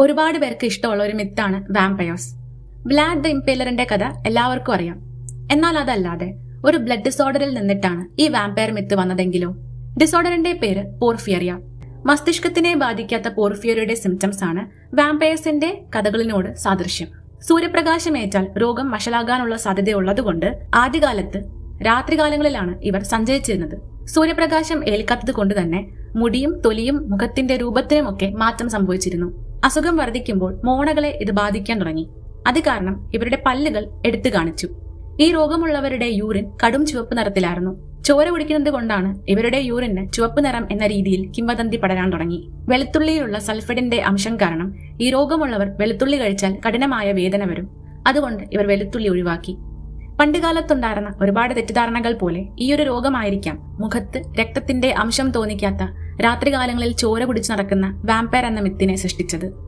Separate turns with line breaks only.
ഒരുപാട് പേർക്ക് ഇഷ്ടമുള്ള ഒരു മിത്താണ് വാമ്പയേഴ്സ്. വ്ലാഡ് ദ ഇംപേലറിന്റെ കഥ എല്ലാവർക്കും അറിയാം. എന്നാൽ അതല്ലാതെ ഒരു ബ്ലഡ് ഡിസോർഡറിൽ നിന്നിട്ടാണ് ഈ വാമ്പയർ മിത്ത് വന്നതെങ്കിലോ? ഡിസോർഡറിന്റെ പേര് പോർഫിയറിയ. മസ്തിഷ്കത്തിനെ ബാധിക്കാത്ത പോർഫിയറിയുടെ സിംറ്റംസ് ആണ് വാമ്പയേഴ്സിന്റെ കഥകളിനോട് സാദൃശ്യം. സൂര്യപ്രകാശമേറ്റാൽ രോഗം വഷളാകാനുള്ള സാധ്യതയുള്ളതുകൊണ്ട് ആദ്യകാലത്ത് രാത്രികാലങ്ങളിലാണ് ഇവർ സഞ്ചരിച്ചിരുന്നത്. സൂര്യപ്രകാശം ഏൽക്കാത്തത് കൊണ്ട് തന്നെ മുടിയും തൊലിയും മുഖത്തിന്റെ രൂപത്തിനുമൊക്കെ മാറ്റം സംഭവിച്ചിരുന്നു. അസുഖം വർദ്ധിക്കുമ്പോൾ മോണകളെ ഇത് ബാധിക്കാൻ തുടങ്ങി. അത് കാരണം ഇവരുടെ പല്ലുകൾ എടുത്തു കാണിച്ചു. ഈ രോഗമുള്ളവരുടെ യൂറിൻ കടും ചുവപ്പ് നിറത്തിലായിരുന്നു. ചോര കുടിക്കുന്നത് കൊണ്ടാണ് ഇവരുടെ യൂറിന് ചുവപ്പ് നിറം എന്ന രീതിയിൽ കിംവദന്തി പടരാൻ തുടങ്ങി. വെളുത്തുള്ളിയിലുള്ള സൾഫഡിന്റെ അംശം കാരണം ഈ രോഗമുള്ളവർ വെളുത്തുള്ളി കഴിച്ചാൽ കഠിനമായ വേദന വരും. അതുകൊണ്ട് ഇവർ വെളുത്തുള്ളി ഒഴിവാക്കി. പണ്ടുകാലത്തുണ്ടായിരുന്ന ഒരുപാട് തെറ്റിദ്ധാരണകൾ പോലെ ഈയൊരു രോഗമായിരിക്കാം മുഖത്ത് രക്തത്തിന്റെ അംശം തോന്നിക്കാത്ത രാത്രികാലങ്ങളിൽ ചോര കുടിച്ചു നടക്കുന്ന വാമ്പയർ എന്ന മിത്തിനെ സൃഷ്ടിച്ചത്.